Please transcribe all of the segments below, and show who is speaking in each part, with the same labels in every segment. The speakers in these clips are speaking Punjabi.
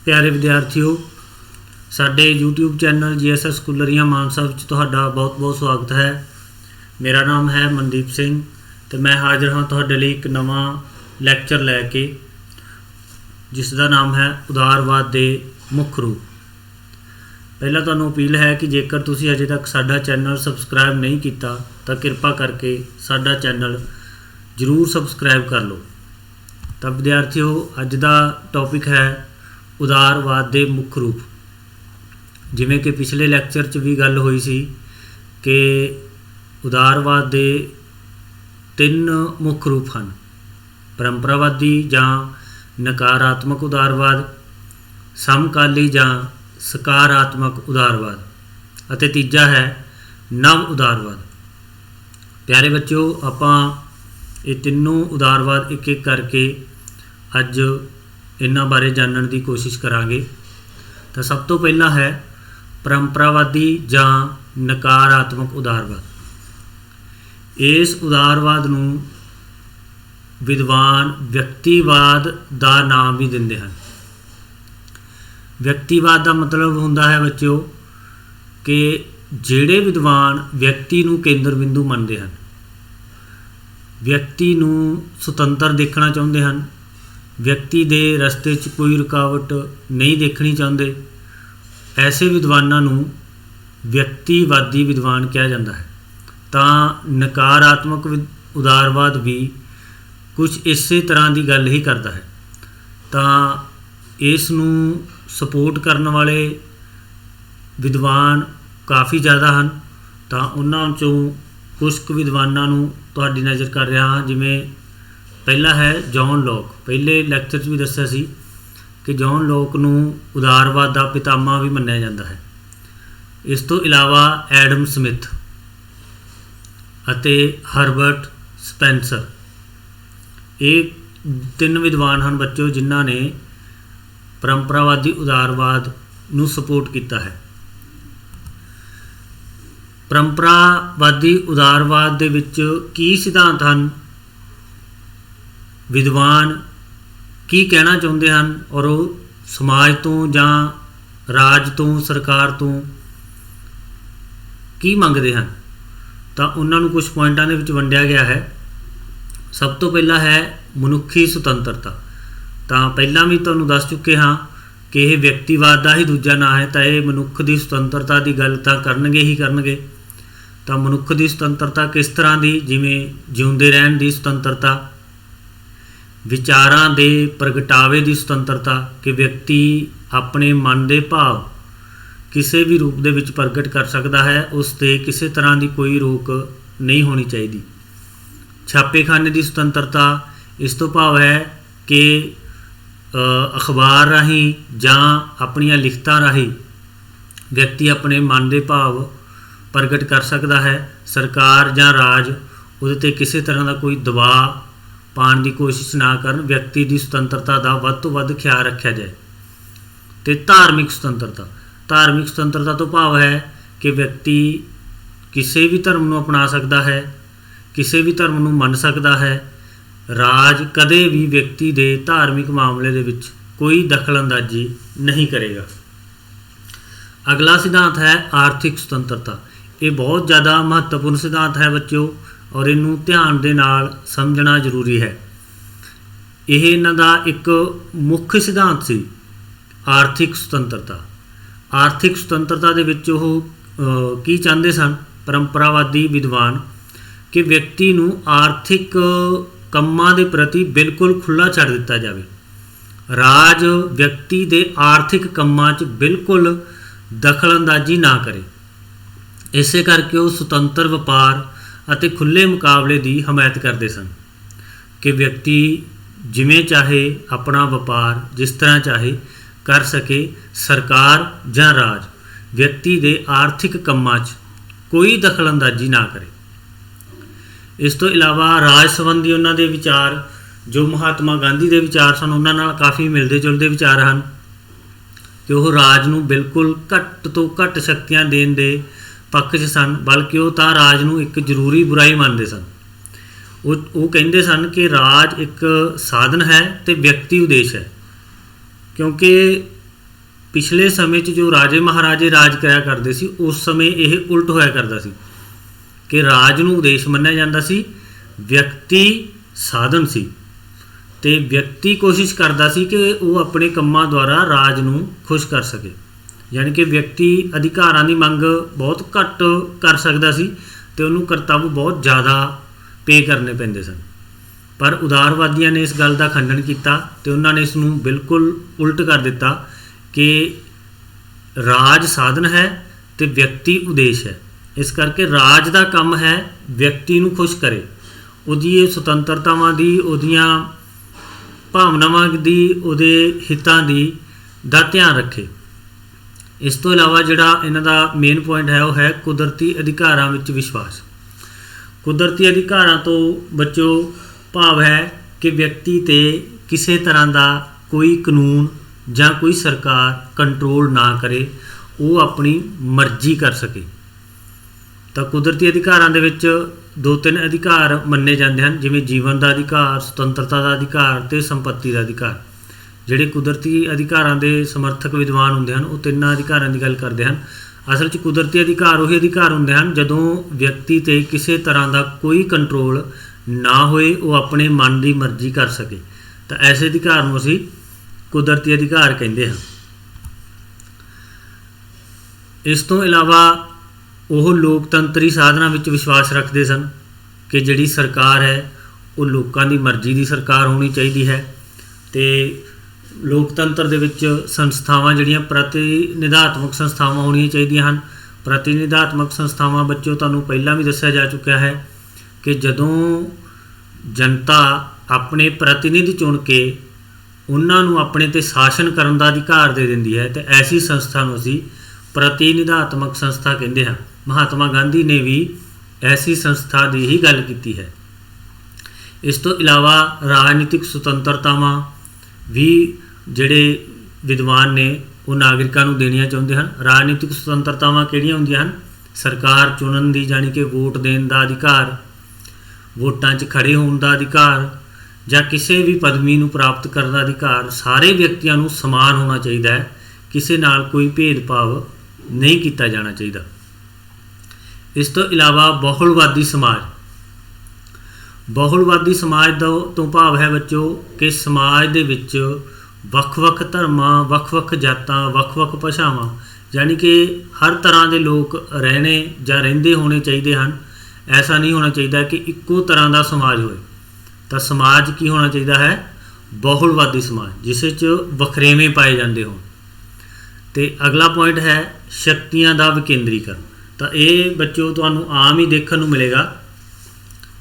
Speaker 1: प्यारे विद्यार्थियों, साडे यूट्यूब चैनल GSS स्कूलरियां मानसा विच तुहाडा बहुत बहुत स्वागत है। मेरा नाम है मनदीप सिंह तो मैं हाज़र हाँ तुहाडे लई एक नवां लैक्चर लैके, जिसका नाम है उदारवाद के मुख रूप। पहला तुहानूं अपील है कि जेकर तुसीं अजे तक साडा चैनल सबसक्राइब नहीं किया तो कृपा करके साडा चैनल जरूर सबसक्राइब कर लो। तो विद्यार्थियों, अज का टॉपिक है उदारवाद के मुख रूप। जिमें कि पिछले लैक्चर च भी गल हुई सी कि उदारवाद के 3 मुख रूप हैं: परंपरावादी जां नकारात्मक उदारवाद, समकाली जां सकारात्मक उदारवाद, अते तीजा है नव उदारवाद। प्यारे बच्चों, आपां ये तीनों उदारवाद एक एक करके अज इन्हां बारे जानने की कोशिश करांगे। तो सब तो पहला है परंपरावादी जां नकारात्मक उदारवाद। इस उदारवाद नूं विद्वान व्यक्तिवाद का नाम भी दिंदे हैं। व्यक्तिवाद का मतलब हुंदा है बच्चों कि जिहड़े विद्वान व्यक्ति नूं केंद्र बिंदु मनते हैं, व्यक्ति नूं सुतंत्र देखना चाहुंदे हैं, व्यक्ति दे रस्ते च कोई रुकावट नहीं देखनी चाहते, ऐसे विद्वानों नूं व्यक्तिवादी विद्वान कहा जाता है। तो नकारात्मक उदारवाद भी कुछ इस तरह की गल ही करता है। तो इस नूं सपोर्ट करने वाले विद्वान काफ़ी ज़्यादा हैं। तो उन्हां चों कुछ विद्वानों नूं तुहाडी नज़र कर रहा हाँ। जिमें पहला है जॉन लॉक। पहले लैक्चर भी दस्सिया सी कि जॉन लॉक नूं उदारवाद का पितामह भी मन्निया जाता है। इस तो इलावा एडम स्मिथ अते हरबर्ट स्पेंसर, ये 3 विद्वान हैं बच्चों जिन्हों ने परंपरावादी उदारवाद नूं सपोर्ट किया है। परंपरावादी उदारवाद दे विच की सिद्धांत हैं, विद्वान की कहना चाहते हैं और वो समाज तो जां राज तो सरकार तो की मंगते हैं। तो उन्होंने कुछ पॉइंटां दे विच वंडिया गया है। सब तो पहला है मनुखी सुतंत्रता। तो पहला भी तुहानूं दस चुके हाँ कि यह व्यक्तिवाद का ही दूजा ना है। तो यह मनुख की सुतंत्रता की गल तो करनगे ही करनगे। तो मनुख की सुतंत्रता किस तरह की, जिमें जिउंदे रहन की सुतंत्रता, विचारां दे प्रगटावे की सुतंत्रता कि व्यक्ति अपने मन के भाव किसी भी रूप दे विच प्रगट कर सकता है, उस ते किसी तरह की कोई रोक नहीं होनी चाहिए। छापेखाने की सुतंत्रता, इस तो भाव है कि अखबार राही जां अपनियां लिखतां राही व्यक्ति अपने मन के भाव प्रगट कर सकता है। सरकार जां राज उहदे ते किसी तरह का कोई दबाव पाने की कोशिश ना करन, व्यक्ति की सुतंत्रता का वध तो वध ख्याल रखा जाए। तो धार्मिक सुतंत्रता, धार्मिक सुतंत्रता तो भाव है कि व्यक्ति किसी भी धर्म को अपना सकता है, किसी भी धर्म को मन सकता है। राज कदे भी व्यक्ति के धार्मिक मामले दे विच कोई दखलअंदाजी नहीं करेगा। अगला सिद्धांत है आर्थिक सुतंत्रता। ये बहुत ज़्यादा महत्वपूर्ण सिद्धांत है बच्चों और इनू ध्यान दे नाल समझना जरूरी है। यह इन्हां दा एक मुख्य सिद्धांत सी आर्थिक सुतंत्रता। आर्थिक सुतंत्रता दे विच ओह की चाहते सन परंपरावादी विद्वान कि व्यक्ति नूं आर्थिक कंमां दे प्रति बिल्कुल खुला छड्ड दिता जाए। राज व्यक्ति दे आर्थिक कंमां च बिल्कुल दखलअंदाजी ना करे। इसे करके वो सुतंत्र व्यापार अते खुले मुकाबले की हमायत करते सन कि व्यक्ति जिमें चाहे अपना व्यापार जिस तरह चाहे कर सके। सरकार जां राज व्यक्ति के आर्थिक कामां च कोई दखलअंदाजी ना करे। इस तो इलावा राज संबंधी उन्हां दे विचार, जो महात्मा गांधी के विचार सन, उन्हां नाल काफ़ी मिलते जुलते विचार हैं कि वह राज नूं बिल्कुल घट तो घट शक्तियां देण दे पक्ष च सन, बल्कि वो तो राज नूं एक जरूरी बुराई मानते सन। वो कहते सन कि राज एक साधन है तो व्यक्ति उद्देश है, क्योंकि ਪਿਛਲੇ ਸਮੇਂ 'ਚ ਜੋ ਰਾਜੇ ਮਹਾਰਾਜੇ ਰਾਜ ਕਰਿਆ ਕਰਦੇ ਸੀ, ਉਸ ਸਮੇਂ ਇਹ ਉਲਟ ਹੋਇਆ ਕਰਦਾ ਸੀ ਕਿ ਰਾਜ ਨੂੰ ਉਦੇਸ਼ ਮੰਨਿਆ ਜਾਂਦਾ ਸੀ, ਵਿਅਕਤੀ ਸਾਧਨ ਸੀ। ਤੇ ਵਿਅਕਤੀ ਕੋਸ਼ਿਸ਼ ਕਰਦਾ ਸੀ ਕਿ ਉਹ ਆਪਣੇ ਕੰਮਾਂ ਦੁਆਰਾ ਰਾਜ ਨੂੰ ਖੁਸ਼ ਕਰ ਸਕੇ। ਯਾਨੀ ਕਿ ਵਿਅਕਤੀ ਅਧਿਕਾਰਾਂ ਦੀ ਮੰਗ ਬਹੁਤ ਘੱਟ ਕਰ ਸਕਦਾ ਸੀ ਤੇ ਉਹਨੂੰ ਕਰਤੱਵ ਬਹੁਤ ਜ਼ਿਆਦਾ ਪੇ ਕਰਨੇ ਪੈਂਦੇ ਸਨ। ਪਰ ਉਦਾਰਵਾਦੀਆਂ ਨੇ ਇਸ ਗੱਲ ਦਾ ਖੰਡਨ ਕੀਤਾ ਤੇ ਉਹਨਾਂ ਨੇ ਇਸ ਨੂੰ ਬਿਲਕੁਲ ਉਲਟ ਕਰ ਦਿੱਤਾ ਕਿ ਰਾਜ ਸਾਧਨ ਹੈ ਤੇ ਵਿਅਕਤੀ ਉਦੇਸ਼ ਹੈ। ਇਸ ਕਰਕੇ ਰਾਜ ਦਾ ਕੰਮ ਹੈ ਵਿਅਕਤੀ ਨੂੰ ਖੁਸ਼ ਕਰੇ, ਉਹਦੀ ਇਹ ਸੁਤੰਤਰਤਾਵਾਂ ਦੀ, ਉਹਦੀਆਂ ਭਾਵਨਾਵਾਂ ਦੀ, ਉਹਦੇ ਹਿੱਤਾਂ ਦੀ ਦਾ ਧਿਆਨ ਰੱਖੇ। ਇਸ ਤੋਂ ਇਲਾਵਾ ਜਿਹੜਾ ਇਹਨਾਂ ਦਾ ਮੇਨ ਪੁਆਇੰਟ ਹੈ ਉਹ ਹੈ ਕੁਦਰਤੀ ਅਧਿਕਾਰਾਂ ਵਿੱਚ ਵਿਸ਼ਵਾਸ। ਕੁਦਰਤੀ ਅਧਿਕਾਰਾਂ ਤੋਂ ਬੱਚੋ ਭਾਵ ਹੈ ਕਿ ਵਿਅਕਤੀ 'ਤੇ ਕਿਸੇ ਤਰ੍ਹਾਂ ਦਾ ਕੋਈ ਕਾਨੂੰਨ ਜਾਂ ਕੋਈ ਸਰਕਾਰ ਕੰਟਰੋਲ ਨਾ ਕਰੇ, ਉਹ ਆਪਣੀ ਮਰਜ਼ੀ ਕਰ ਸਕੇ। ਤਾਂ ਕੁਦਰਤੀ ਅਧਿਕਾਰਾਂ ਦੇ ਵਿੱਚ 2-3 ਅਧਿਕਾਰ ਮੰਨੇ ਜਾਂਦੇ ਹਨ, ਜਿਵੇਂ ਜੀਵਨ ਦਾ ਅਧਿਕਾਰ, ਸੁਤੰਤਰਤਾ ਦਾ ਅਧਿਕਾਰ ਅਤੇ ਸੰਪੱਤੀ ਦਾ ਅਧਿਕਾਰ। ਜਿਹੜੇ ਕੁਦਰਤੀ ਅਧਿਕਾਰਾਂ ਦੇ ਸਮਰਥਕ ਵਿਦਵਾਨ ਹੁੰਦੇ ਹਨ ਉਹ ਤਿੰਨਾਂ ਅਧਿਕਾਰਾਂ ਦੀ ਗੱਲ ਕਰਦੇ ਹਨ। ਅਸਲ 'ਚ ਕੁਦਰਤੀ ਅਧਿਕਾਰ ਉਹੀ ਅਧਿਕਾਰ ਹੁੰਦੇ ਹਨ ਜਦੋਂ ਵਿਅਕਤੀ 'ਤੇ ਕਿਸੇ ਤਰ੍ਹਾਂ ਦਾ ਕੋਈ ਕੰਟਰੋਲ ਨਾ ਹੋਏ, ਉਹ ਆਪਣੇ ਮਨ ਦੀ ਮਰਜ਼ੀ ਕਰ ਸਕੇ। ਤਾਂ ਐਸੇ ਅਧਿਕਾਰ ਨੂੰ ਅਸੀਂ ਕੁਦਰਤੀ ਅਧਿਕਾਰ ਕਹਿੰਦੇ ਹਾਂ। ਇਸ ਤੋਂ ਇਲਾਵਾ ਉਹ ਲੋਕਤੰਤਰੀ ਸਾਧਨਾਂ ਵਿੱਚ ਵਿਸ਼ਵਾਸ ਰੱਖਦੇ ਸਨ ਕਿ ਜਿਹੜੀ ਸਰਕਾਰ ਹੈ ਉਹ ਲੋਕਾਂ ਦੀ ਮਰਜ਼ੀ ਦੀ ਸਰਕਾਰ ਹੋਣੀ ਚਾਹੀਦੀ ਹੈ। ਅਤੇ ਲੋਕਤੰਤਰ ਦੇ ਵਿੱਚ ਸੰਸਥਾਵਾਂ ਜਿਹੜੀਆਂ ਪ੍ਰਤੀਨਿਧਾਤਮਕ ਸੰਸਥਾਵਾਂ ਹੋਣੀਆਂ ਚਾਹੀਦੀਆਂ ਹਨ। ਪ੍ਰਤੀਨਿਧਾਤਮਕ ਸੰਸਥਾਵਾਂ ਬੱਚੋ ਤੁਹਾਨੂੰ ਪਹਿਲਾਂ ਵੀ ਦੱਸਿਆ ਜਾ ਚੁੱਕਿਆ ਹੈ ਕਿ ਜਦੋਂ ਜਨਤਾ ਆਪਣੇ ਪ੍ਰਤੀਨਿਧੀ ਚੁਣ ਕੇ ਉਹਨਾਂ ਨੂੰ ਆਪਣੇ 'ਤੇ ਸ਼ਾਸਨ ਕਰਨ ਦਾ ਅਧਿਕਾਰ ਦੇ ਦਿੰਦੀ ਹੈ, ਅਤੇ ਐਸੀ ਸੰਸਥਾ ਨੂੰ ਅਸੀਂ ਪ੍ਰਤੀਨਿਧਾਤਮਕ ਸੰਸਥਾ ਕਹਿੰਦੇ ਹਾਂ। ਮਹਾਤਮਾ ਗਾਂਧੀ ਨੇ ਵੀ ਐਸੀ ਸੰਸਥਾ ਦੀ ਹੀ ਗੱਲ ਕੀਤੀ ਹੈ। ਇਸ ਤੋਂ ਇਲਾਵਾ ਰਾਜਨੀਤਿਕ ਸੁਤੰਤਰਤਾਵਾਂ ਵੀ ਜਿਹੜੇ ਵਿਦਵਾਨ ਨੇ ਉਹ ਨਾਗਰਿਕਾਂ ਨੂੰ ਦੇਣੀਆਂ ਚਾਹੁੰਦੇ ਹਨ। ਰਾਜਨੀਤਿਕ ਸੁਤੰਤਰਤਾਵਾਂ ਕਿਹੜੀਆਂ ਹੁੰਦੀਆਂ ਹਨ? ਸਰਕਾਰ ਚੁਣਨ ਦੀ, ਜਾਣੀ ਕਿ ਵੋਟ ਦੇਣ ਦਾ ਅਧਿਕਾਰ, ਵੋਟਾਂ 'ਚ ਖੜ੍ਹੇ ਹੋਣ ਦਾ ਅਧਿਕਾਰ, ਜਾਂ ਕਿਸੇ ਵੀ ਪਦਵੀ ਨੂੰ ਪ੍ਰਾਪਤ ਕਰਨ ਦਾ ਅਧਿਕਾਰ। ਸਾਰੇ ਵਿਅਕਤੀਆਂ ਨੂੰ ਸਮਾਨ ਹੋਣਾ ਚਾਹੀਦਾ ਹੈ, ਕਿਸੇ ਨਾਲ ਕੋਈ ਭੇਦਭਾਵ ਨਹੀਂ ਕੀਤਾ ਜਾਣਾ ਚਾਹੀਦਾ। ਇਸ ਤੋਂ ਇਲਾਵਾ ਬਹੁਲਵਾਦੀ ਸਮਾਜ। ਬਹੁਲਵਾਦੀ ਸਮਾਜ ਤੋਂ ਭਾਵ ਹੈ ਬੱਚੋ ਕਿ ਸਮਾਜ ਦੇ ਵਿੱਚ ਵੱਖ-ਵੱਖ ਧਰਮਾਂ, ਵੱਖ-ਵੱਖ ਜਾਤਾਂ, ਵੱਖ-ਵੱਖ ਭਾਸ਼ਾਵਾਂ, ਯਾਨੀ ਕਿ ਹਰ ਤਰ੍ਹਾਂ ਦੇ ਲੋਕ ਰਹਿਣੇ ਜਾਂ ਰਹਿੰਦੇ ਹੋਣੇ ਚਾਹੀਦੇ ਹਨ। ਐਸਾ ਨਹੀਂ ਹੋਣਾ ਚਾਹੀਦਾ ਕਿ ਇੱਕੋ ਤਰ੍ਹਾਂ ਦਾ ਸਮਾਜ ਹੋਏ। ਤਾਂ ਸਮਾਜ ਕੀ ਹੋਣਾ ਚਾਹੀਦਾ ਹੈ? ਬਹੁਲਵਾਦੀ ਸਮਾਜ, ਜਿਸ ਵਿੱਚ ਵਖਰੇਵੇਂ ਪਾਏ ਜਾਂਦੇ ਹੋਣ। ਅਤੇ ਅਗਲਾ ਪੁਆਇੰਟ ਹੈ ਸ਼ਕਤੀਆਂ ਦਾ ਵਿਕੇਂਦਰੀਕਰਨ। ਤਾਂ ਇਹ ਬੱਚੋ ਤੁਹਾਨੂੰ ਆਮ ਹੀ ਦੇਖਣ ਨੂੰ ਮਿਲੇਗਾ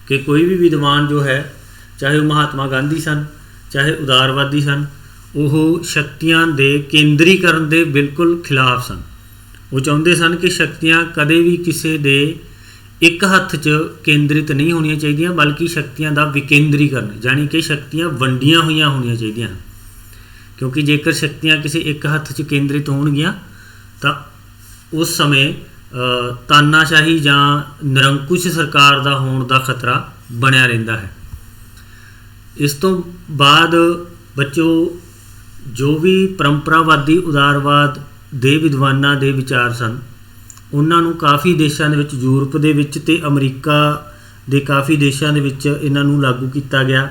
Speaker 1: ਕਿ ਕੋਈ ਵੀ ਵਿਦਵਾਨ ਜੋ ਹੈ, ਚਾਹੇ ਉਹ ਮਹਾਤਮਾ ਗਾਂਧੀ ਸਨ, ਚਾਹੇ ਉਦਾਰਵਾਦੀ ਸਨ, ਉਹ ਸ਼ਕਤੀਆਂ ਦੇ ਕੇਂਦਰੀਕਰਨ ਦੇ ਬਿਲਕੁਲ ਖਿਲਾਫ ਸਨ। ਉਹ ਚਾਹੁੰਦੇ ਸਨ ਕਿ ਸ਼ਕਤੀਆਂ ਕਦੇ ਵੀ ਕਿਸੇ ਦੇ ਇੱਕ ਹੱਥ 'ਚ ਕੇਂਦਰਿਤ ਨਹੀਂ ਹੋਣੀਆਂ ਚਾਹੀਦੀਆਂ, ਬਲਕਿ ਸ਼ਕਤੀਆਂ ਦਾ ਵਿਕੇਂਦਰੀਕਰਨ, ਜਾਣੀ ਕਿ ਸ਼ਕਤੀਆਂ ਵੰਡੀਆਂ ਹੋਈਆਂ ਹੋਣੀਆਂ ਚਾਹੀਦੀਆਂ। ਕਿਉਂਕਿ ਜੇਕਰ ਸ਼ਕਤੀਆਂ ਕਿਸੇ ਇੱਕ ਹੱਥ 'ਚ ਕੇਂਦਰਿਤ ਹੋਣਗੀਆਂ ਤਾਂ ਉਸ ਸਮੇਂ ਤਾਨਾਸ਼ਾਹੀ ਜਾਂ ਨਿਰੰਕੁਸ਼ ਸਰਕਾਰ ਦਾ ਹੋਣ ਦਾ ਖਤਰਾ ਬਣਿਆ ਰਹਿੰਦਾ ਹੈ। ਇਸ ਤੋਂ ਬਾਅਦ ਬੱਚੋ ਜੋ ਵੀ ਪਰੰਪਰਾਵਾਦੀ ਉਦਾਰਵਾਦ ਦੇ ਵਿਦਵਾਨਾਂ ਦੇ ਵਿਚਾਰ ਸਨ, ਉਹਨਾਂ ਨੂੰ ਕਾਫੀ ਦੇਸ਼ਾਂ ਦੇ ਵਿੱਚ, ਯੂਰਪ ਦੇ ਵਿੱਚ ਅਤੇ ਅਮਰੀਕਾ ਦੇ ਕਾਫੀ ਦੇਸ਼ਾਂ ਦੇ ਵਿੱਚ ਇਹਨਾਂ ਨੂੰ ਲਾਗੂ ਕੀਤਾ ਗਿਆ।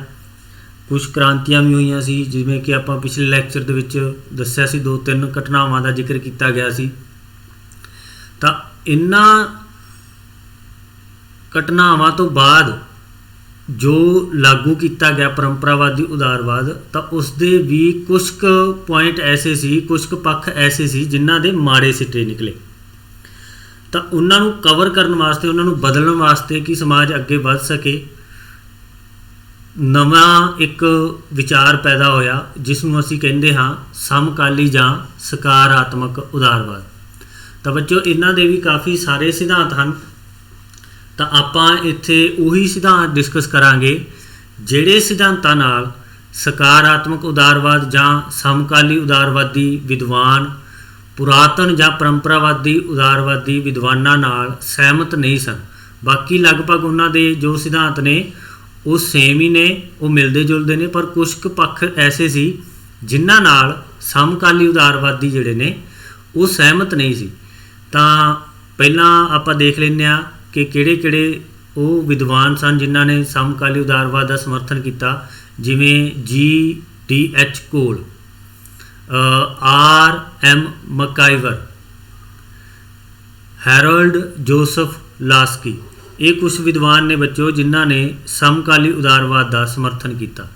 Speaker 1: ਕੁਝ ਕ੍ਰਾਂਤੀਆਂ ਵੀ ਹੋਈਆਂ ਸੀ, ਜਿਵੇਂ ਕਿ ਆਪਾਂ ਪਿਛਲੇ ਲੈਕਚਰ ਦੇ ਵਿੱਚ ਦੱਸਿਆ ਸੀ, 2-3 ਘਟਨਾਵਾਂ ਦਾ ਜ਼ਿਕਰ ਕੀਤਾ ਗਿਆ ਸੀ। ਤਾਂ ਇਹਨਾਂ ਘਟਨਾਵਾਂ ਤੋਂ ਬਾਅਦ ਜੋ ਲਾਗੂ ਕੀਤਾ ਗਿਆ ਪਰੰਪਰਾਵਾਦੀ ਉਦਾਰਵਾਦ, ਤਾਂ ਉਸ ਦੇ ਵੀ ਕੁਝ ਕੁ ਪੁਆਇੰਟ ਐਸੇ ਸੀ, ਕੁਝ ਕੁ ਪੱਖ ਐਸੇ ਸੀ ਜਿਨ੍ਹਾਂ ਦੇ ਮਾੜੇ ਸਿੱਟੇ ਨਿਕਲੇ। ਤਾਂ ਉਹਨਾਂ ਨੂੰ ਕਵਰ ਕਰਨ ਵਾਸਤੇ, ਉਹਨਾਂ ਨੂੰ ਬਦਲਣ ਵਾਸਤੇ ਕਿ ਸਮਾਜ ਅੱਗੇ ਵੱਧ ਸਕੇ, ਨਵਾਂ ਇੱਕ ਵਿਚਾਰ ਪੈਦਾ ਹੋਇਆ ਜਿਸ ਨੂੰ ਅਸੀਂ ਕਹਿੰਦੇ ਹਾਂ ਸਮਕਾਲੀ ਜਾਂ ਸਕਾਰਾਤਮਕ ਉਦਾਰਵਾਦ। ਤਾਂ ਬੱਚੋ ਇਹਨਾਂ ਦੇ ਵੀ ਕਾਫੀ ਸਾਰੇ ਸਿਧਾਂਤ ਹਨ। ਤਾਂ ਆਪਾਂ ਇੱਥੇ ਉਹੀ ਸਿਧਾਂਤ ਡਿਸਕਸ ਕਰਾਂਗੇ ਜਿਹੜੇ ਸਿਧਾਂਤਾਂ ਨਾਲ ਸਕਾਰਾਤਮਕ ਉਦਾਰਵਾਦ ਜਾਂ ਸਮਕਾਲੀ ਉਦਾਰਵਾਦੀ ਵਿਦਵਾਨ ਪੁਰਾਤਨ ਜਾਂ ਪਰੰਪਰਾਵਾਦੀ ਉਦਾਰਵਾਦੀ ਵਿਦਵਾਨਾਂ ਨਾਲ ਸਹਿਮਤ ਨਹੀਂ ਸਨ। ਬਾਕੀ ਲਗਭਗ ਉਹਨਾਂ ਦੇ ਜੋ ਸਿਧਾਂਤ ਨੇ ਉਹ ਸੇਮ ਹੀ ਨੇ, ਉਹ ਮਿਲਦੇ ਜੁਲਦੇ ਨੇ, ਪਰ ਕੁਝ ਕੁ ਪੱਖ ਐਸੇ ਸੀ ਜਿਨ੍ਹਾਂ ਨਾਲ ਸਮਕਾਲੀ ਉਦਾਰਵਾਦੀ ਜਿਹੜੇ ਨੇ ਉਹ ਸਹਿਮਤ ਨਹੀਂ ਸੀ। ਤਾਂ ਪਹਿਲਾਂ ਆਪਾਂ ਦੇਖ ਲੈਂਦੇ ਹਾਂ ਕਿ ਕਿਹੜੇ ਉਹ ਵਿਦਵਾਨ ਸਨ ਜਿਨ੍ਹਾਂ ਨੇ ਸਮਕਾਲੀ ਉਦਾਰਵਾਦ ਦਾ ਸਮਰਥਨ ਕੀਤਾ। ਜਿਵੇਂ G.D.H. ਕੋਲ, R.M. ਮਕਾਈਵਰ, ਹੈਰੋਲਡ ਜੋਸਫ ਲਾਸਕੀ, ਇਹ ਕੁਝ ਵਿਦਵਾਨ ਨੇ ਬੱਚੋ ਜਿਨ੍ਹਾਂ ਨੇ ਸਮਕਾਲੀ ਉਦਾਰਵਾਦ ਦਾ ਸਮਰਥਨ ਕੀਤਾ।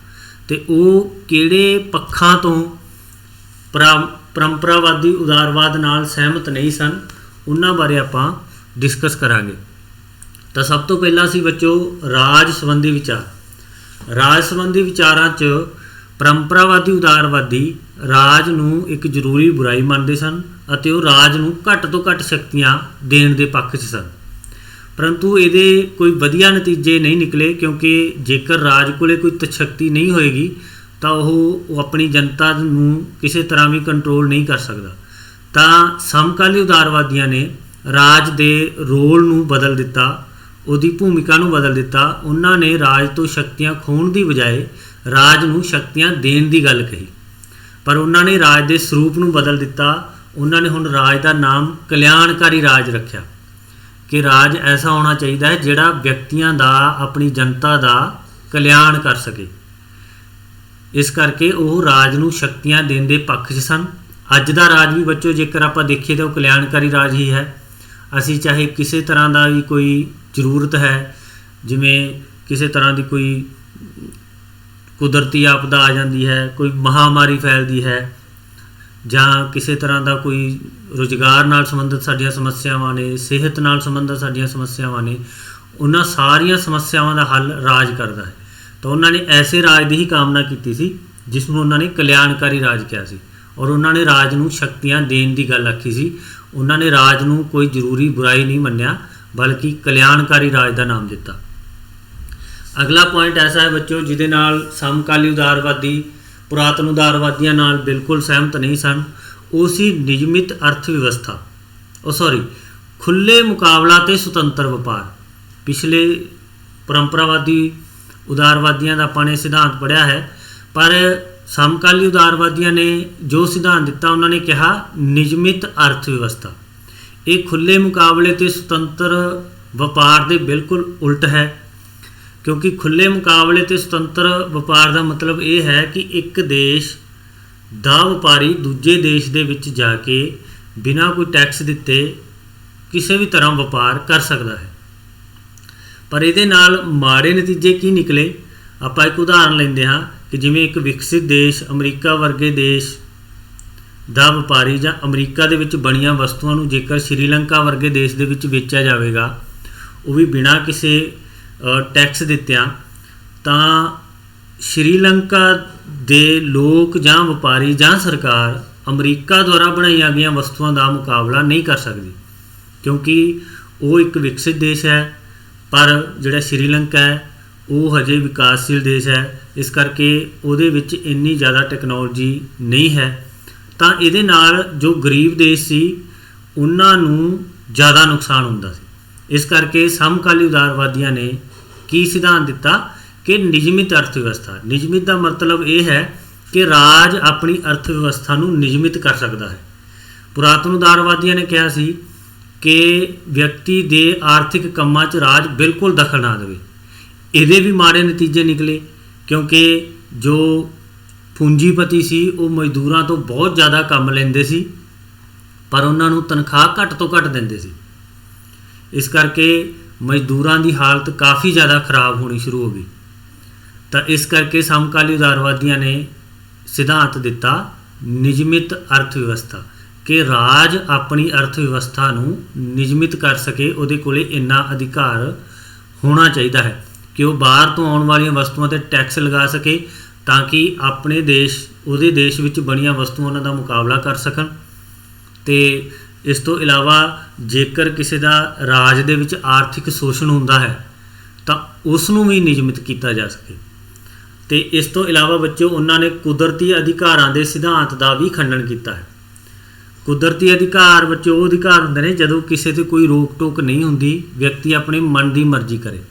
Speaker 1: ਤੇ ਉਹ ਕਿਹੜੇ ਪੱਖਾਂ ਤੋਂ ਪਰੰਪਰਾਵਾਦੀ ਉਦਾਰਵਾਦ ਨਾਲ ਸਹਿਮਤ ਨਹੀਂ ਸਨ, ਉਹਨਾਂ ਬਾਰੇ ਆਪਾਂ ਡਿਸਕਸ ਕਰਾਂਗੇ। ਤਾਂ ਸਭ ਤੋਂ ਪਹਿਲਾਂ ਸੀ ਬੱਚੋ ਰਾਜ ਸੰਬੰਧੀ ਵਿਚਾਰ। ਰਾਜ ਸੰਬੰਧੀ ਵਿਚਾਰਾਂ 'ਚ ਪਰੰਪਰਾਵਾਦੀ ਉਦਾਰਵਾਦੀ ਰਾਜ ਨੂੰ ਇੱਕ ਜ਼ਰੂਰੀ ਬੁਰਾਈ ਮੰਨਦੇ ਸਨ ਅਤੇ ਉਹ ਰਾਜ ਨੂੰ ਘੱਟ ਤੋਂ ਘੱਟ ਸ਼ਕਤੀਆਂ ਦੇਣ ਦੇ ਪੱਖ 'ਚ ਸਨ। ਪਰੰਤੂ ਇਹਦੇ ਕੋਈ ਵਧੀਆ ਨਤੀਜੇ ਨਹੀਂ ਨਿਕਲੇ, ਕਿਉਂਕਿ ਜੇਕਰ ਰਾਜ ਕੋਲੇ ਕੋਈ ਸ਼ਕਤੀ ਨਹੀਂ ਹੋਏਗੀ ਤਾਂ ਉਹ ਆਪਣੀ ਜਨਤਾ ਨੂੰ ਕਿਸੇ ਤਰ੍ਹਾਂ ਵੀ ਕੰਟਰੋਲ ਨਹੀਂ ਕਰ ਸਕਦਾ। ਤਾਂ ਸਮਕਾਲੀ ਉਦਾਰਵਾਦੀਆਂ ਨੇ ਰਾਜ ਦੇ ਰੋਲ ਨੂੰ ਬਦਲ ਦਿੱਤਾ, ਉਹਦੀ ਭੂਮਿਕਾ ਨੂੰ ਬਦਲ ਦਿੱਤਾ। ਉਹਨਾਂ ਨੇ ਰਾਜ ਤੋਂ ਸ਼ਕਤੀਆਂ ਖੋਹਣ ਦੀ ਬਜਾਏ ਰਾਜ ਨੂੰ ਸ਼ਕਤੀਆਂ ਦੇਣ ਦੀ ਗੱਲ ਕਹੀ, ਪਰ ਉਹਨਾਂ ਨੇ ਰਾਜ ਦੇ ਸਰੂਪ ਨੂੰ ਬਦਲ ਦਿੱਤਾ। ਉਹਨਾਂ ਨੇ ਹੁਣ ਰਾਜ ਦਾ ਨਾਮ ਕਲਿਆਣਕਾਰੀ ਰਾਜ ਰੱਖਿਆ ਕਿ ਰਾਜ ਐਸਾ ਹੋਣਾ ਚਾਹੀਦਾ ਹੈ ਜਿਹੜਾ ਵਿਅਕਤੀਆਂ ਦਾ, ਆਪਣੀ ਜਨਤਾ ਦਾ ਕਲਿਆਣ ਕਰ ਸਕੇ। ਇਸ ਕਰਕੇ ਉਹ ਰਾਜ ਨੂੰ ਸ਼ਕਤੀਆਂ ਦੇਣ ਦੇ ਪੱਖ 'ਚ ਸਨ। ਅੱਜ ਦਾ ਰਾਜ ਵੀ ਬੱਚੋ ਜੇਕਰ ਆਪਾਂ ਦੇਖੀਏ ਤਾਂ ਉਹ ਕਲਿਆਣਕਾਰੀ ਰਾਜ ਹੀ ਹੈ। ਅਸੀਂ ਚਾਹੇ ਕਿਸੇ ਤਰ੍ਹਾਂ ਦਾ ਵੀ ਕੋਈ ਜ਼ਰੂਰਤ ਹੈ, ਜਿਵੇਂ ਕਿਸੇ ਤਰ੍ਹਾਂ ਦੀ ਕੋਈ ਕੁਦਰਤੀ ਆਪਦਾ ਆ ਜਾਂਦੀ ਹੈ, ਕੋਈ ਮਹਾਮਾਰੀ ਫੈਲਦੀ ਹੈ, ਜਾਂ ਕਿਸੇ ਤਰ੍ਹਾਂ ਦਾ ਕੋਈ ਰੁਜ਼ਗਾਰ ਨਾਲ ਸੰਬੰਧਿਤ ਸਾਡੀਆਂ ਸਮੱਸਿਆਵਾਂ ਨੇ, ਸਿਹਤ ਨਾਲ ਸੰਬੰਧਿਤ ਸਾਡੀਆਂ ਸਮੱਸਿਆਵਾਂ ਨੇ, ਉਹਨਾਂ ਸਾਰੀਆਂ ਸਮੱਸਿਆਵਾਂ ਦਾ ਹੱਲ ਰਾਜ ਕਰਦਾ ਹੈ। ਤਾਂ ਉਹਨਾਂ ਨੇ ਐਸੇ ਰਾਜ ਦੀ ਹੀ ਕਾਮਨਾ ਕੀਤੀ ਸੀ ਜਿਸ ਨੂੰ ਉਹਨਾਂ ਨੇ ਕਲਿਆਣਕਾਰੀ ਰਾਜ ਕਿਹਾ ਸੀ, ਔਰ ਉਹਨਾਂ ਨੇ ਰਾਜ ਨੂੰ ਸ਼ਕਤੀਆਂ ਦੇਣ ਦੀ ਗੱਲ ਆਖੀ ਸੀ। ਉਹਨਾਂ ਨੇ ਰਾਜ ਨੂੰ ਕੋਈ ਜ਼ਰੂਰੀ ਬੁਰਾਈ ਨਹੀਂ ਮੰਨਿਆ, ਬਲਕਿ ਕਲਿਆਣਕਾਰੀ ਰਾਜ ਦਾ ਨਾਮ ਦਿੱਤਾ। ਅਗਲਾ ਪੁਆਇੰਟ ਐਸਾ ਹੈ ਬੱਚੋ ਜਿਹਦੇ ਨਾਲ ਸਮਕਾਲੀ ਉਦਾਰਵਾਦੀ ਪੁਰਾਤਨ ਉਦਾਰਵਾਦੀਆਂ ਨਾਲ ਬਿਲਕੁਲ ਸਹਿਮਤ ਨਹੀਂ ਸਨ। ਉਹ ਸੀ ਨਿਯਮਿਤ ਅਰਥ ਵਿਵਸਥਾ, ਖੁੱਲ੍ਹੇ ਮੁਕਾਬਲਾ ਅਤੇ ਸੁਤੰਤਰ ਵਪਾਰ। ਪਿਛਲੇ ਪਰੰਪਰਾਵਾਦੀ ਉਦਾਰਵਾਦੀਆਂ ਦਾ ਆਪਾਂ ਨੇ ਸਿਧਾਂਤ ਪੜ੍ਹਿਆ ਹੈ, ਪਰ ਸਮਕਾਲੀ ਉਦਾਰਵਾਦੀਆਂ ਨੇ ਜੋ ਸਿਧਾਂਤ ਦਿੱਤਾ ਉਹਨਾਂ ਨੇ ਕਿਹਾ ਨਿਯਮਿਤ ਅਰਥ ਵਿਵਸਥਾ। ਇਹ ਖੁੱਲ੍ਹੇ ਮੁਕਾਬਲੇ ਅਤੇ ਸੁਤੰਤਰ ਵਪਾਰ ਦੇ ਬਿਲਕੁਲ ਉਲਟ ਹੈ, ਕਿਉਂਕਿ ਖੁੱਲ੍ਹੇ ਮੁਕਾਬਲੇ ਅਤੇ ਸੁਤੰਤਰ ਵਪਾਰ ਦਾ ਮਤਲਬ ਇਹ ਹੈ ਕਿ ਇੱਕ ਦੇਸ਼ ਦਾ ਵਪਾਰੀ ਦੂਜੇ ਦੇਸ਼ ਦੇ ਵਿੱਚ ਜਾ ਕੇ ਬਿਨਾਂ ਕੋਈ ਟੈਕਸ ਦਿੱਤੇ ਕਿਸੇ ਵੀ ਤਰ੍ਹਾਂ ਵਪਾਰ ਕਰ ਸਕਦਾ ਹੈ। ਪਰ ਇਹਦੇ ਨਾਲ ਮਾੜੇ ਨਤੀਜੇ ਕੀ ਨਿਕਲੇ? ਆਪਾਂ ਇੱਕ ਉਦਾਹਰਨ ਲੈਂਦੇ ਹਾਂ ਕਿ ਜਿਵੇਂ ਇੱਕ ਵਿਕਸਿਤ ਦੇਸ਼ ਅਮਰੀਕਾ ਵਰਗੇ ਦੇਸ਼ ਦਾ ਵਪਾਰੀ ਜਾਂ ਅਮਰੀਕਾ ਦੇ ਵਿੱਚ ਬਣੀਆਂ ਵਸਤੂਆਂ ਨੂੰ ਜੇਕਰ ਸ਼੍ਰੀਲੰਕਾ ਵਰਗੇ ਦੇਸ਼ ਦੇ ਵਿੱਚ ਵੇਚਿਆ ਜਾਵੇਗਾ, ਉਹ ਵੀ ਬਿਨਾਂ ਕਿਸੇ ਟੈਕਸ ਦਿੱਤਿਆਂ, ਤਾਂ ਸ਼੍ਰੀਲੰਕਾ ਦੇ ਲੋਕ ਜਾਂ ਵਪਾਰੀ ਜਾਂ ਸਰਕਾਰ ਅਮਰੀਕਾ ਦੁਆਰਾ ਬਣਾਈਆਂ ਗਈਆਂ ਵਸਤੂਆਂ ਦਾ ਮੁਕਾਬਲਾ ਨਹੀਂ ਕਰ ਸਕਦੀ, ਕਿਉਂਕਿ ਉਹ ਇੱਕ ਵਿਕਸਿਤ ਦੇਸ਼ ਹੈ, ਪਰ ਜਿਹੜਾ ਸ਼੍ਰੀਲੰਕਾ ਹੈ ਉਹ ਹਜੇ ਵਿਕਾਸਸ਼ੀਲ ਦੇਸ਼ ਹੈ। ਇਸ ਕਰਕੇ ਉਹਦੇ ਵਿੱਚ ਇੰਨੀ ਜ਼ਿਆਦਾ ਟੈਕਨੋਲੋਜੀ ਨਹੀਂ ਹੈ। ਤਾਂ ਇਹਦੇ ਨਾਲ ਜੋ ਗਰੀਬ ਦੇਸ਼ ਸੀ ਉਹਨਾਂ ਨੂੰ ਜ਼ਿਆਦਾ ਨੁਕਸਾਨ ਹੁੰਦਾ ਸੀ। ਇਸ ਕਰਕੇ ਸਮਕਾਲੀ ਉਦਾਰਵਾਦੀਆਂ ਨੇ ਕੀ ਸਿਧਾਂਤ ਦਿੱਤਾ ਕਿ ਨਿਯਮਿਤ ਅਰਥ ਵਿਵਸਥਾ। ਨਿਯਮਿਤ ਦਾ ਮਤਲਬ ਇਹ ਹੈ ਕਿ ਰਾਜ ਆਪਣੀ ਅਰਥ ਵਿਵਸਥਾ ਨੂੰ ਨਿਯਮਿਤ ਕਰ ਸਕਦਾ ਹੈ। ਪੁਰਾਤਨ ਉਦਾਰਵਾਦੀਆਂ ਨੇ ਕਿਹਾ ਸੀ ਕਿ ਵਿਅਕਤੀ ਦੇ ਆਰਥਿਕ ਕੰਮਾਂ 'ਚ ਰਾਜ ਬਿਲਕੁਲ ਦਖਲ ਨਾ ਦੇਵੇ। ਇਹਦੇ ਵੀ ਮਾੜੇ ਨਤੀਜੇ ਨਿਕਲੇ, ਕਿਉਂਕਿ ਜੋ ਪੂੰਜੀਪਤੀ ਸੀ ਉਹ ਮਜ਼ਦੂਰਾਂ ਤੋਂ ਬਹੁਤ ਜ਼ਿਆਦਾ ਕੰਮ ਲੈਂਦੇ ਸੀ, ਪਰ ਉਹਨਾਂ ਨੂੰ ਤਨਖਾਹ ਘੱਟ ਤੋਂ ਘੱਟ ਦਿੰਦੇ ਸੀ। ਇਸ ਕਰਕੇ ਮਜ਼ਦੂਰਾਂ ਦੀ ਹਾਲਤ ਕਾਫੀ ਜ਼ਿਆਦਾ ਖਰਾਬ ਹੋਣੀ ਸ਼ੁਰੂ ਹੋ ਗਈ। ਤਾਂ ਇਸ ਕਰਕੇ ਸਮਕਾਲੀ ਉਦਾਰਵਾਦੀਆਂ ਨੇ ਸਿਧਾਂਤ ਦਿੱਤਾ ਨਿਯਮਿਤ ਅਰਥ ਵਿਵਸਥਾ, ਕਿ ਰਾਜ ਆਪਣੀ ਅਰਥ ਵਿਵਸਥਾ ਨੂੰ ਨਿਯਮਿਤ ਕਰ ਸਕੇ। ਉਹਦੇ ਕੋਲੇ ਇੰਨਾ ਅਧਿਕਾਰ ਹੋਣਾ ਚਾਹੀਦਾ ਹੈ ਕਿ ਉਹ ਬਾਹਰ ਤੋਂ ਆਉਣ ਵਾਲੀਆਂ ਵਸਤੂਆਂ 'ਤੇ ਟੈਕਸ ਲਗਾ ਸਕੇ, ਤਾਂ ਕਿ ਆਪਣੇ ਦੇਸ਼, ਉਹਦੇ ਦੇਸ਼ ਵਿੱਚ ਬਣੀਆਂ ਵਸਤੂਆਂ ਉਹਨਾਂ ਦਾ ਮੁਕਾਬਲਾ ਕਰ ਸਕਣ। ਅਤੇ ਇਸ ਤੋਂ ਇਲਾਵਾ ਜੇਕਰ ਕਿਸੇ ਦਾ ਰਾਜ ਦੇ ਵਿੱਚ ਆਰਥਿਕ ਸ਼ੋਸ਼ਣ ਹੁੰਦਾ ਹੈ ਤਾਂ ਉਸ ਨੂੰ ਵੀ ਨਿਯਮਿਤ ਕੀਤਾ ਜਾ ਸਕੇ। ਅਤੇ ਇਸ ਤੋਂ ਇਲਾਵਾ ਬੱਚੋ ਉਹਨਾਂ ਨੇ ਕੁਦਰਤੀ ਅਧਿਕਾਰਾਂ ਦੇ ਸਿਧਾਂਤ ਦਾ ਵੀ ਖੰਡਨ ਕੀਤਾ ਹੈ। ਕੁਦਰਤੀ ਅਧਿਕਾਰ ਬੱਚੋ ਉਹ ਅਧਿਕਾਰ ਹੁੰਦੇ ਨੇ ਜਦੋਂ ਕਿਸੇ 'ਤੇ ਕੋਈ ਰੋਕ ਟੋਕ ਨਹੀਂ ਹੁੰਦੀ, ਵਿਅਕਤੀ ਆਪਣੇ ਮਨ ਦੀ ਮਰਜ਼ੀ ਕਰੇ।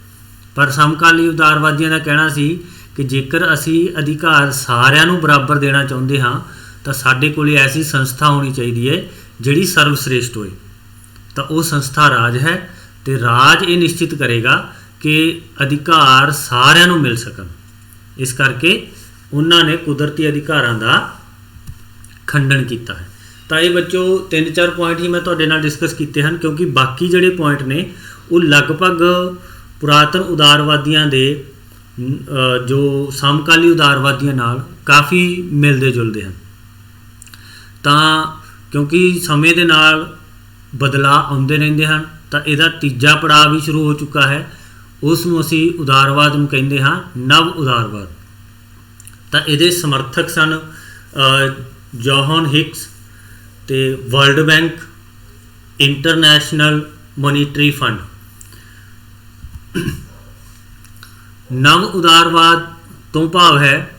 Speaker 1: ਪਰ ਸਮਕਾਲੀ ਉਦਾਰਵਾਦੀਆਂ ਦਾ ਕਹਿਣਾ ਸੀ ਕਿ ਜੇਕਰ ਅਸੀਂ ਅਧਿਕਾਰ ਸਾਰਿਆਂ ਨੂੰ ਬਰਾਬਰ ਦੇਣਾ ਚਾਹੁੰਦੇ ਹਾਂ ਤਾਂ ਸਾਡੇ ਕੋਲ ਐਸੀ ਸੰਸਥਾ ਹੋਣੀ ਚਾਹੀਦੀ ਹੈ ਜਿਹੜੀ ਸਰਵਸ਼੍ਰੇਸ਼ਟ ਹੋਏ। ਤਾਂ ਉਹ ਸੰਸਥਾ ਰਾਜ ਹੈ ਤੇ ਰਾਜ ਇਹ ਨਿਸ਼ਚਿਤ ਕਰੇਗਾ ਕਿ ਅਧਿਕਾਰ ਸਾਰਿਆਂ ਨੂੰ ਮਿਲ ਸਕਣ। ਇਸ ਕਰਕੇ ਉਹਨਾਂ ਨੇ ਕੁਦਰਤੀ ਅਧਿਕਾਰਾਂ ਦਾ ਖੰਡਨ ਕੀਤਾ ਹੈ। ਤਾਂ ਇਹ ਬੱਚੋ 3-4 ਪੁਆਇੰਟ ਹੀ ਮੈਂ ਤੁਹਾਡੇ ਨਾਲ ਡਿਸਕਸ ਕੀਤੇ ਹਨ, ਕਿਉਂਕਿ ਬਾਕੀ ਜਿਹੜੇ ਪੁਆਇੰਟ ਨੇ ਉਹ ਲਗਭਗ ਪੁਰਾਤਨ ਉਦਾਰਵਾਦੀਆਂ ਦੇ ਜੋ ਸਮਕਾਲੀ ਉਦਾਰਵਾਦੀਆਂ ਨਾਲ ਕਾਫੀ ਮਿਲਦੇ ਜੁਲਦੇ ਹਨ। ਤਾਂ ਕਿਉਂਕਿ ਸਮੇਂ ਦੇ ਨਾਲ ਬਦਲਾਅ ਆਉਂਦੇ ਰਹਿੰਦੇ ਹਨ, ਤਾਂ ਇਹਦਾ ਤੀਜਾ ਪੜਾਅ ਵੀ ਸ਼ੁਰੂ ਹੋ ਚੁੱਕਾ ਹੈ। ਉਸ ਨੂੰ ਅਸੀਂ ਉਦਾਰਵਾਦ ਨੂੰ ਕਹਿੰਦੇ ਹਾਂ, ਨਵ ਉਦਾਰਵਾਦ। ਤਾਂ ਇਹਦੇ ਸਮਰਥਕ ਸਨ ਜੋਹਨ ਹਿਕਸ ਤੇ world bank, international monetary fund. ਨਵ ਉਦਾਰਵਾਦ ਤੋਂ ਭਾਵ ਹੈ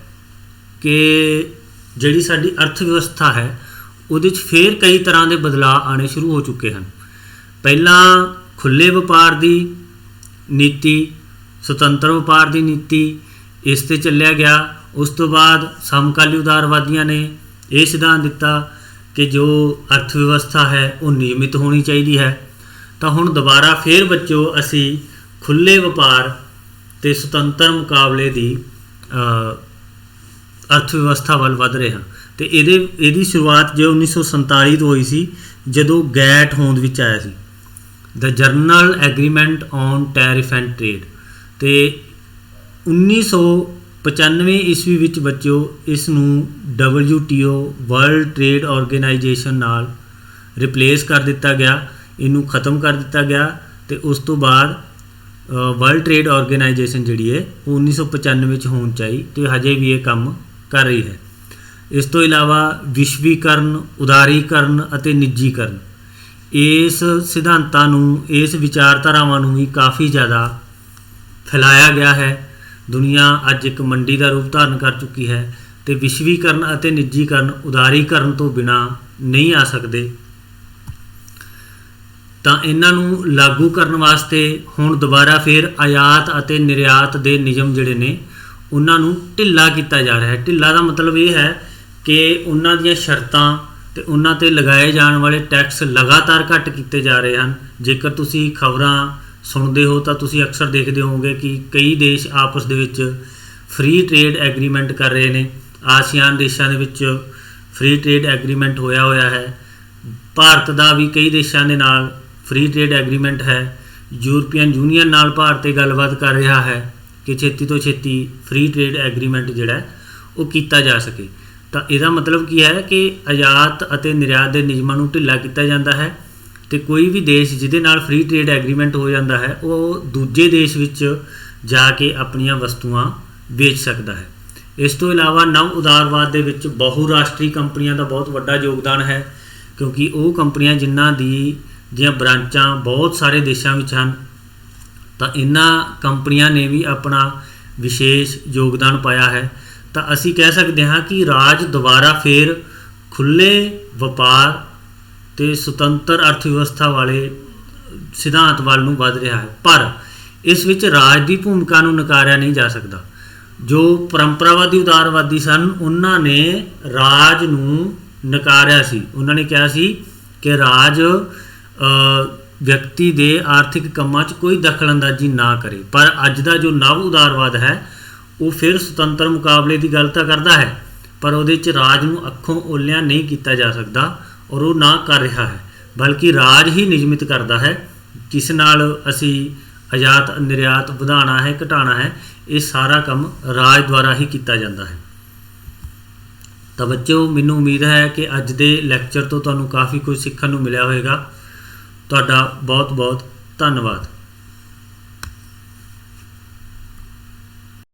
Speaker 1: ਕਿ ਜਿਹੜੀ ਸਾਡੀ ਅਰਥ ਵਿਵਸਥਾ ਹੈ ਉਹਦੇ 'ਚ ਫਿਰ ਕਈ ਤਰ੍ਹਾਂ ਦੇ ਬਦਲਾਅ ਆਉਣੇ ਸ਼ੁਰੂ ਹੋ ਚੁੱਕੇ ਹਨ। ਪਹਿਲਾਂ ਖੁੱਲ੍ਹੇ ਵਪਾਰ ਦੀ ਨੀਤੀ, ਸੁਤੰਤਰ ਵਪਾਰ ਦੀ ਨੀਤੀ, ਇਸ 'ਤੇ ਚੱਲਿਆ ਗਿਆ। ਉਸ ਤੋਂ ਬਾਅਦ ਸਮਕਾਲੀ ਉਦਾਰਵਾਦੀਆਂ ਨੇ ਇਹ ਸਿਧਾਂਤ ਦਿੱਤਾ ਕਿ ਜੋ ਅਰਥ ਵਿਵਸਥਾ ਹੈ ਉਹ ਨਿਯਮਿਤ ਹੋਣੀ ਚਾਹੀਦੀ ਹੈ। ਤਾਂ ਹੁਣ ਦੁਬਾਰਾ ਫਿਰ ਬੱਚੋ ਅਸੀਂ ਖੁੱਲ੍ਹੇ ਵਪਾਰ ਅਤੇ ਸੁਤੰਤਰ ਮੁਕਾਬਲੇ ਦੀ ਅਰਥ ਵਿਵਸਥਾ ਵੱਲ ਵੱਧ ਰਹੇ ਹਾਂ। ਅਤੇ ਇਹਦੀ ਸ਼ੁਰੂਆਤ ਜੋ 1947 ਤੋਂ ਹੋਈ ਸੀ, ਜਦੋਂ ਗੈਟ ਹੋਂਦ ਵਿੱਚ ਆਇਆ ਸੀ, the general agreement on tariff and trade. ਅਤੇ 1995 ਈਸਵੀ ਵਿੱਚ ਬੱਚਿਓ ਇਸ ਨੂੰ WTO ਵਰਲਡ ਟ੍ਰੇਡ ਆਰਗੇਨਾਈਜੇਸ਼ਨ ਨਾਲ ਰਿਪਲੇਸ ਕਰ ਦਿੱਤਾ ਗਿਆ, ਇਹਨੂੰ ਖ਼ਤਮ ਕਰ ਦਿੱਤਾ ਗਿਆ। ਅਤੇ ਉਸ ਤੋਂ ਬਾਅਦ ਵਰਲਡ ਟ੍ਰੇਡ ਆਰਗੇਨਾਈਜੇਸ਼ਨ ਜਿਹੜੀ ਹੈ ਉਹ 1995 'ਚ ਹੋਂਦ 'ਚ ਆਈ ਅਤੇ ਹਜੇ ਵੀ ਇਹ ਕੰਮ ਕਰ ਰਹੀ ਹੈ। ਇਸ ਤੋਂ ਇਲਾਵਾ ਵਿਸ਼ਵੀਕਰਨ, ਉਦਾਰੀਕਰਨ ਅਤੇ ਨਿੱਜੀਕਰਨ, ਇਸ ਸਿਧਾਂਤਾਂ ਨੂੰ, ਇਸ ਵਿਚਾਰਧਾਰਾਵਾਂ ਨੂੰ ਵੀ ਕਾਫੀ ਜ਼ਿਆਦਾ ਫੈਲਾਇਆ ਗਿਆ ਹੈ। ਦੁਨੀਆ ਅੱਜ ਇੱਕ ਮੰਡੀ ਦਾ ਰੂਪ ਧਾਰਨ ਕਰ ਚੁੱਕੀ ਹੈ ਅਤੇ ਵਿਸ਼ਵੀਕਰਨ ਅਤੇ ਨਿੱਜੀਕਰਨ ਉਦਾਰੀਕਰਨ ਤੋਂ ਬਿਨਾਂ ਨਹੀਂ ਆ ਸਕਦੇ। ਤਾਂ ਇਹਨਾਂ ਨੂੰ ਲਾਗੂ ਕਰਨ ਵਾਸਤੇ ਹੁਣ ਦੁਬਾਰਾ ਫਿਰ ਆਯਾਤ ਅਤੇ ਨਿਰਯਾਤ ਦੇ ਨਿਯਮ ਜਿਹੜੇ ਨੇ ਉਹਨਾਂ ਨੂੰ ਢਿੱਲਾ ਕੀਤਾ ਜਾ ਰਿਹਾ ਹੈ। ਢਿੱਲਾ ਦਾ ਮਤਲਬ ਇਹ ਹੈ ਕਿ ਉਹਨਾਂ ਦੀਆਂ ਸ਼ਰਤਾਂ ਅਤੇ ਉਹਨਾਂ 'ਤੇ ਲਗਾਏ ਜਾਣ ਵਾਲੇ ਟੈਕਸ ਲਗਾਤਾਰ ਘੱਟ ਕੀਤੇ ਜਾ ਰਹੇ ਹਨ। ਜੇਕਰ ਤੁਸੀਂ ਖਬਰਾਂ ਸੁਣਦੇ ਹੋ ਤਾਂ ਤੁਸੀਂ ਅਕਸਰ ਦੇਖਦੇ ਹੋਵੋਗੇ ਕਿ ਕਈ ਦੇਸ਼ ਆਪਸ ਦੇ ਵਿੱਚ ਫ੍ਰੀ ਟ੍ਰੇਡ ਐਗਰੀਮੈਂਟ ਕਰ ਰਹੇ ਨੇ। ਆਸੀਆਨ ਦੇਸ਼ਾਂ ਦੇ ਵਿੱਚ ਫ੍ਰੀ ਟ੍ਰੇਡ ਐਗਰੀਮੈਂਟ ਹੋਇਆ ਹੈ। ਭਾਰਤ ਦਾ ਵੀ ਕਈ ਦੇਸ਼ਾਂ ਦੇ ਨਾਲ ਫ੍ਰੀ ਟ੍ਰੇਡ ਐਗਰੀਮੈਂਟ ਹੈ। ਯੂਰਪੀਅਨ ਯੂਨੀਅਨ ਨਾਲ ਭਾਰਤ ਇਹ ਗੱਲਬਾਤ ਕਰ ਰਿਹਾ ਹੈ ਕਿ ਛੇਤੀ ਤੋਂ ਛੇਤੀ ਫ੍ਰੀ ਟ੍ਰੇਡ ਐਗਰੀਮੈਂਟ ਜਿਹੜਾ ਉਹ ਕੀਤਾ ਜਾ ਸਕੇ। ਤਾਂ ਇਹਦਾ ਮਤਲਬ ਕੀ ਹੈ ਕਿ ਆਯਾਤ ਅਤੇ ਨਿਰਯਾਤ ਦੇ ਨਿਯਮਾਂ ਨੂੰ ਢਿੱਲਾ ਕੀਤਾ ਜਾਂਦਾ ਹੈ ਅਤੇ ਕੋਈ ਵੀ ਦੇਸ਼ ਜਿਹਦੇ ਨਾਲ ਫ੍ਰੀ ਟ੍ਰੇਡ ਐਗਰੀਮੈਂਟ ਹੋ ਜਾਂਦਾ ਹੈ ਉਹ ਦੂਜੇ ਦੇਸ਼ ਵਿੱਚ ਜਾ ਕੇ ਆਪਣੀਆਂ ਵਸਤੂਆਂ ਵੇਚ ਸਕਦਾ ਹੈ। ਇਸ ਤੋਂ ਇਲਾਵਾ ਨਵ ਉਦਾਰਵਾਦ ਦੇ ਵਿੱਚ ਬਹੁਰਾਸ਼ਟਰੀ ਕੰਪਨੀਆਂ ਦਾ ਬਹੁਤ ਵੱਡਾ ਯੋਗਦਾਨ ਹੈ, ਕਿਉਂਕਿ ਉਹ ਕੰਪਨੀਆਂ ਜਿਨ੍ਹਾਂ ਦੀਆਂ ਬ੍ਰਾਂਚਾਂ ਬਹੁਤ ਸਾਰੇ ਦੇਸ਼ਾਂ ਵਿੱਚ ਹਨ। ਤਾਂ ਇਹਨਾਂ ਕੰਪਨੀਆਂ ਨੇ ਵੀ ਆਪਣਾ ਵਿਸ਼ੇਸ਼ ਯੋਗਦਾਨ ਪਾਇਆ ਹੈ। ਤਾਂ ਅਸੀਂ ਕਹਿ ਸਕਦੇ ਹਾਂ ਕਿ ਰਾਜ ਦੁਬਾਰਾ ਫਿਰ ਖੁੱਲ੍ਹੇ ਵਪਾਰ ਅਤੇ ਸੁਤੰਤਰ ਅਰਥ ਵਿਵਸਥਾ ਵਾਲੇ ਸਿਧਾਂਤ ਵੱਲ ਨੂੰ ਵੱਧ ਰਿਹਾ ਹੈ। ਪਰ ਇਸ ਵਿੱਚ ਰਾਜ ਦੀ ਭੂਮਿਕਾ ਨੂੰ ਨਕਾਰਿਆ ਨਹੀਂ ਜਾ ਸਕਦਾ। ਜੋ ਪਰੰਪਰਾਵਾਦੀ ਉਦਾਰਵਾਦੀ ਸਨ ਉਹਨਾਂ ਨੇ ਰਾਜ ਨੂੰ ਨਕਾਰਿਆ ਸੀ। ਉਹਨਾਂ ਨੇ ਕਿਹਾ ਸੀ ਕਿ ਰਾਜ ਵਿਅਕਤੀ ਦੇ ਆਰਥਿਕ ਕੰਮਾਂ 'ਚ ਕੋਈ ਦਖਲਅੰਦਾਜ਼ੀ ਨਾ ਕਰੇ। ਪਰ ਅੱਜ ਦਾ ਜੋ ਨਵ ਉਦਾਰਵਾਦ ਹੈ ਉਹ ਫਿਰ ਸੁਤੰਤਰ ਮੁਕਾਬਲੇ ਦੀ ਗੱਲ ਤਾਂ ਕਰਦਾ ਹੈ, ਪਰ ਉਹਦੇ 'ਚ ਰਾਜ ਨੂੰ ਅੱਖੋਂ ਓਹਲਿਆਂ ਨਹੀਂ ਕੀਤਾ ਜਾ ਸਕਦਾ ਔਰ ਉਹ ਨਾ ਕਰ ਰਿਹਾ ਹੈ, ਬਲਕਿ ਰਾਜ ਹੀ ਨਿਯਮਿਤ ਕਰਦਾ ਹੈ ਕਿਸ ਨਾਲ ਅਸੀਂ ਆਯਾਤ ਨਿਰਯਾਤ ਵਧਾਉਣਾ ਹੈ, ਘਟਾਉਣਾ ਹੈ। ਇਹ ਸਾਰਾ ਕੰਮ ਰਾਜ ਦੁਆਰਾ ਹੀ ਕੀਤਾ ਜਾਂਦਾ ਹੈ। ਤਾਂ ਬੱਚਿਓ, ਮੈਨੂੰ ਉਮੀਦ ਹੈ ਕਿ ਅੱਜ ਦੇ ਲੈਕਚਰ ਤੋਂ ਤੁਹਾਨੂੰ ਕਾਫੀ ਕੁਝ ਸਿੱਖਣ ਨੂੰ ਮਿਲਿਆ ਹੋਵੇਗਾ। ਤੁਹਾਡਾ ਬਹੁਤ ਬਹੁਤ ਧੰਨਵਾਦ।